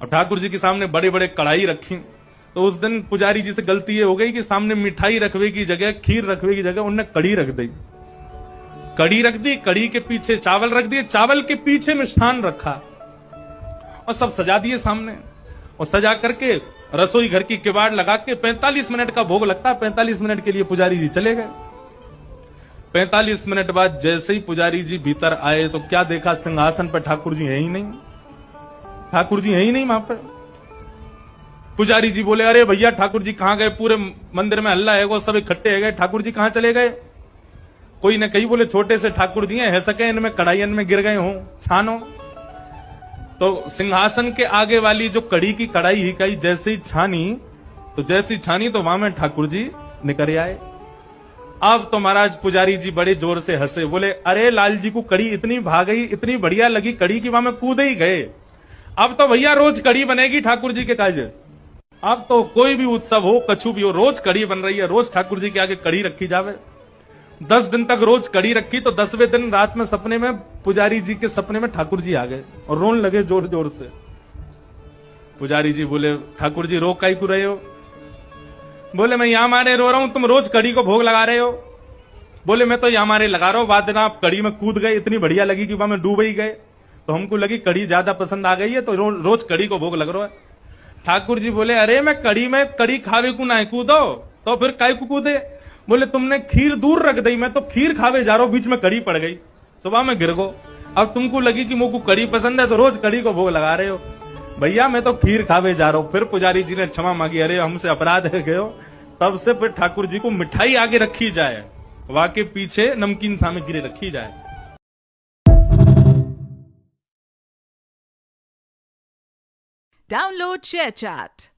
और ठाकुर जी के सामने बड़े बड़े कढ़ाई रखी। तो उस दिन पुजारी जी से गलती ये हो गई कि सामने मिठाई रखवे की जगह, खीर रखवे की जगह उनने कड़ी रख दी। कड़ी रख दी, कड़ी के पीछे चावल रख दिए, चावल के पीछे मिष्ठान रखा और सब सजा दिए सामने। और सजा करके रसोई घर की किवाड़ लगा के 45 मिनट का भोग लगता है, 45 मिनट के लिए पुजारी जी चले गए। 45 मिनट बाद जैसे ही पुजारी जी भीतर आए तो क्या देखा, सिंहासन पर ठाकुर जी है ही नहीं। ठाकुर जी है ही नहीं वहां पर। पुजारी जी बोले, अरे भैया ठाकुर जी कहां गए? पूरे मंदिर में हल्ला है, वो सब इकट्ठे है गए, ठाकुर जी कहां चले गए? कोई ने कही, बोले छोटे से ठाकुर जी है सके इनमें कढ़ाइयन में गिर गए हो छानो। तो सिंहासन के आगे वाली जो कड़ी की कढ़ाई ही कही जैसे ही छानी, तो वहां में ठाकुर जी निकल आए। अब तो महाराज पुजारी जी बड़े जोर से हंसे, बोले अरे लाल जी को कड़ी इतनी भा गई, इतनी बढ़िया लगी कड़ी की वहां में कूद ही गए। अब तो भैया रोज कड़ी बनेगी ठाकुर जी के काज। अब तो कोई भी उत्सव हो, कछु भी हो, रोज कड़ी बन रही है, रोज ठाकुर जी के आगे कड़ी रखी जावे। 10 दिन तक रोज कड़ी रखी, तो 10वें दिन रात में सपने में पुजारी जी के सपने में ठाकुर जी आ गए और रोने लगे जोर जोर से। पुजारी जी बोले, ठाकुर जी रो काई को रहे हो? बोले मैं यहां मारे रो रहा हूं, तुम रोज कड़ी को भोग लगा रहे हो। बोले मैं तो यहां मारे लगा रहा हूं, बाद में आप कड़ी में कूद गए, इतनी बढ़िया लगी कि वहां में डूब ही गए, तो हमको लगी कड़ी ज्यादा पसंद आ गई है, तो रोज कड़ी को भोग लग रहा है। ठाकुर जी बोले, अरे मैं कड़ी खावे को ना कूदो, तो फिर काय को कूदे? बोले तुमने खीर दूर रख दी, मैं तो खीर खावे जा रहा हूं, बीच में कड़ी पड़ गई, सुबह में गिर गो। अब तुमको लगी कि मुझको कड़ी पसंद है, तो रोज कड़ी को भोग लगा रहे हो। भैया मैं तो खीर खावे जा रहा हूं। फिर पुजारी जी ने क्षमा मांगी, अरे हमसे अपराध है गयो। तब से फिर ठाकुर जी को मिठाई आगे रखी जाए, वाके पीछे नमकीन सामग्री रखी जाए। Download ShareChat.